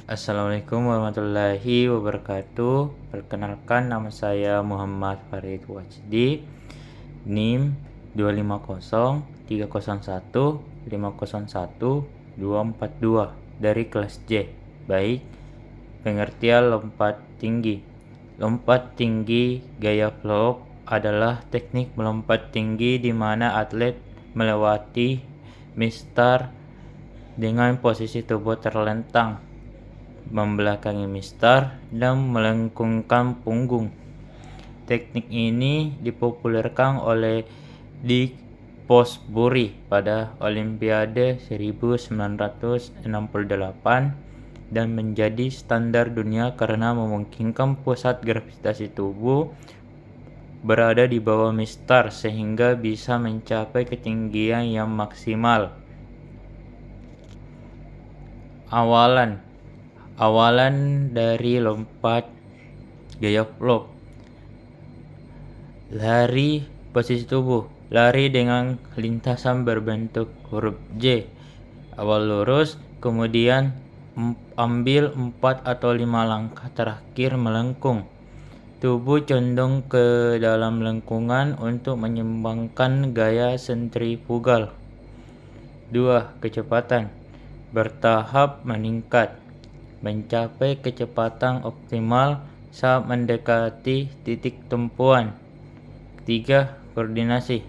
Assalamualaikum warahmatullahi wabarakatuh. Perkenalkan, nama saya Muhammad Farid Wajdi, NIM 2501301501242 dari kelas J. Baik, pengertian lompat tinggi. Lompat tinggi gaya flop adalah teknik melompat tinggi di mana atlet melewati mistar dengan posisi tubuh terlentang, membelakangi mistar, dan melengkungkan punggung. Teknik ini dipopulerkan oleh Dick Pillsbury pada Olimpiade 1968 dan menjadi standar dunia karena memungkinkan pusat gravitasi tubuh berada di bawah mistar sehingga bisa mencapai ketinggian yang maksimal. Awalan dari lompat gaya flop. Lari posisi tubuh. Lari dengan lintasan berbentuk huruf J. Awal lurus, kemudian ambil 4 atau 5 langkah terakhir melengkung. Tubuh condong ke dalam lengkungan untuk menyeimbangkan gaya sentrifugal. 2. Kecepatan. Bertahap meningkat. Mencapai kecepatan optimal saat mendekati titik tumpuan. 3. Koordinasi.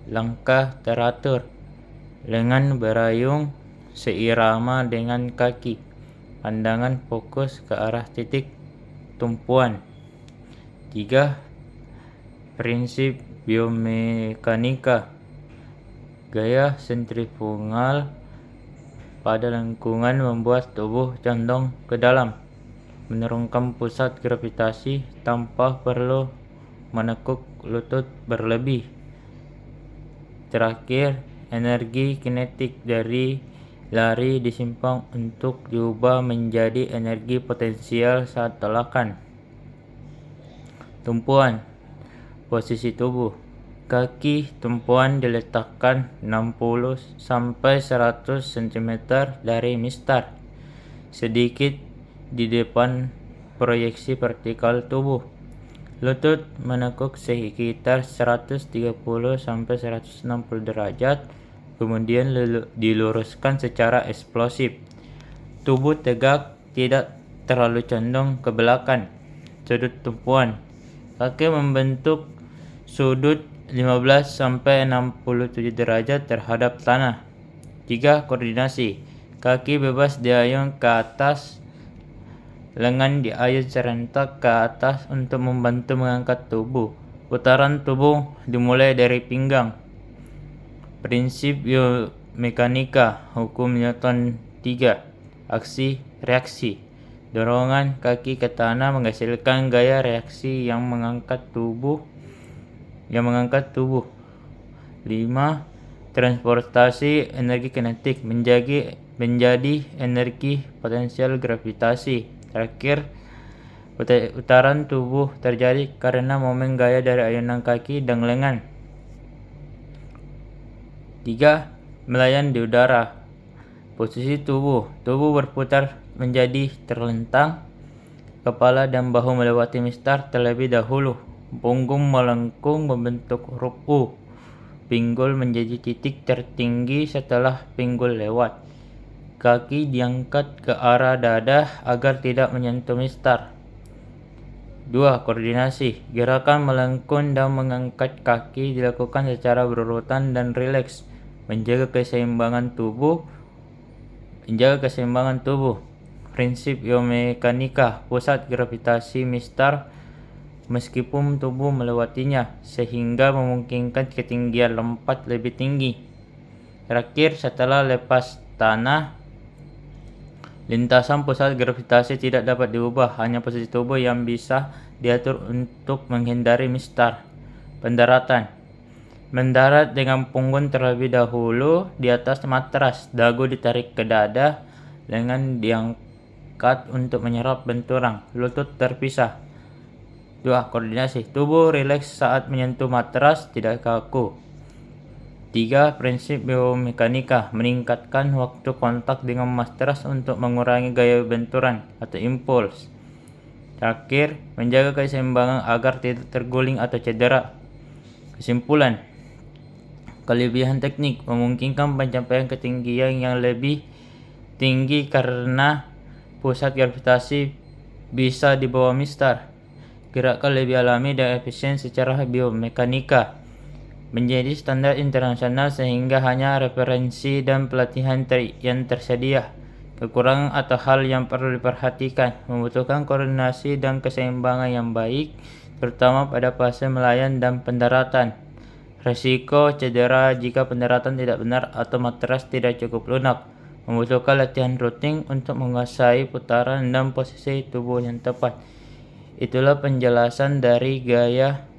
Langkah teratur. Lengan berayung seirama dengan kaki. Pandangan fokus ke arah titik tumpuan. 3. Prinsip biomekanika. Gaya sentrifugal pada lengkungan membuat tubuh condong ke dalam, menurunkan pusat gravitasi tanpa perlu menekuk lutut berlebih. Terakhir, energi kinetik dari lari disimpan untuk diubah menjadi energi potensial saat tolakan. Tumpuan. Posisi tubuh. Kaki tumpuan diletakkan 60-100 cm dari mistar, sedikit di depan proyeksi vertikal tubuh. Lutut menekuk sekitar 130-160 derajat, kemudian diluruskan secara eksplosif. Tubuh tegak, tidak terlalu condong ke belakang. Sudut tumpuan. Kaki membentuk sudut 15-67 derajat terhadap tanah. 3. Koordinasi. Kaki bebas diayun ke atas, lengan diayun serentak ke atas untuk membantu mengangkat tubuh. Putaran tubuh dimulai dari pinggang. Prinsip biomekanika. Hukum Newton 3. Aksi reaksi. Dorongan kaki ke tanah menghasilkan gaya reaksi yang mengangkat tubuh. 5. Transportasi energi kinetik menjadi energi potensial gravitasi. Terakhir, putaran tubuh terjadi karena momen gaya dari ayunan kaki dan lengan. 3. Melayang di udara. Posisi tubuh. Tubuh berputar menjadi terlentang. Kepala dan bahu melewati mistar terlebih dahulu. Punggung melengkung membentuk huruf U. Pinggul menjadi titik tertinggi setelah pinggul lewat. Kaki diangkat ke arah dada agar tidak menyentuh mistar. 2. Koordinasi. Gerakan melengkung dan mengangkat kaki dilakukan secara berurutan dan rileks, menjaga keseimbangan tubuh. Prinsip biomekanika. Pusat gravitasi mistar meskipun tubuh melewatinya, sehingga memungkinkan ketinggian lompat lebih tinggi. Terakhir, setelah lepas tanah, lintasan pusat gravitasi tidak dapat diubah, hanya posisi tubuh yang bisa diatur untuk menghindari mistar. Pendaratan. Mendarat dengan punggung terlebih dahulu di atas matras, dagu ditarik ke dada, lengan diangkat untuk menyerap benturan, lutut terpisah. 2. Koordinasi. Tubuh rileks saat menyentuh matras, tidak kaku. Ketiga, prinsip biomekanika meningkatkan waktu kontak dengan matras untuk mengurangi gaya benturan atau impuls. Terakhir, menjaga keseimbangan agar tidak terguling atau cedera. Kesimpulan, kelebihan teknik memungkinkan pencapaian ketinggian yang lebih tinggi karena pusat gravitasi bisa di bawah mistar. Gerakan lebih alami dan efisien secara biomekanika menjadi standar internasional sehingga hanya referensi dan pelatihan yang tersedia. Kekurangan atau hal yang perlu diperhatikan membutuhkan koordinasi dan keseimbangan yang baik, terutama pada fase melayan dan pendaratan. Risiko cedera jika pendaratan tidak benar atau matras tidak cukup lunak. Membutuhkan latihan rutin untuk menguasai putaran dan posisi tubuh yang tepat. Itulah penjelasan dari gaya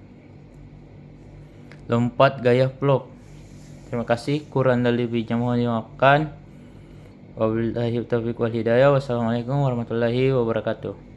lompat gaya vlog. Terima kasih, kurang dan lebihnya mohon dimaafkan. Wabillahi taufiq wal hidayah. Wassalamualaikum warahmatullahi wabarakatuh.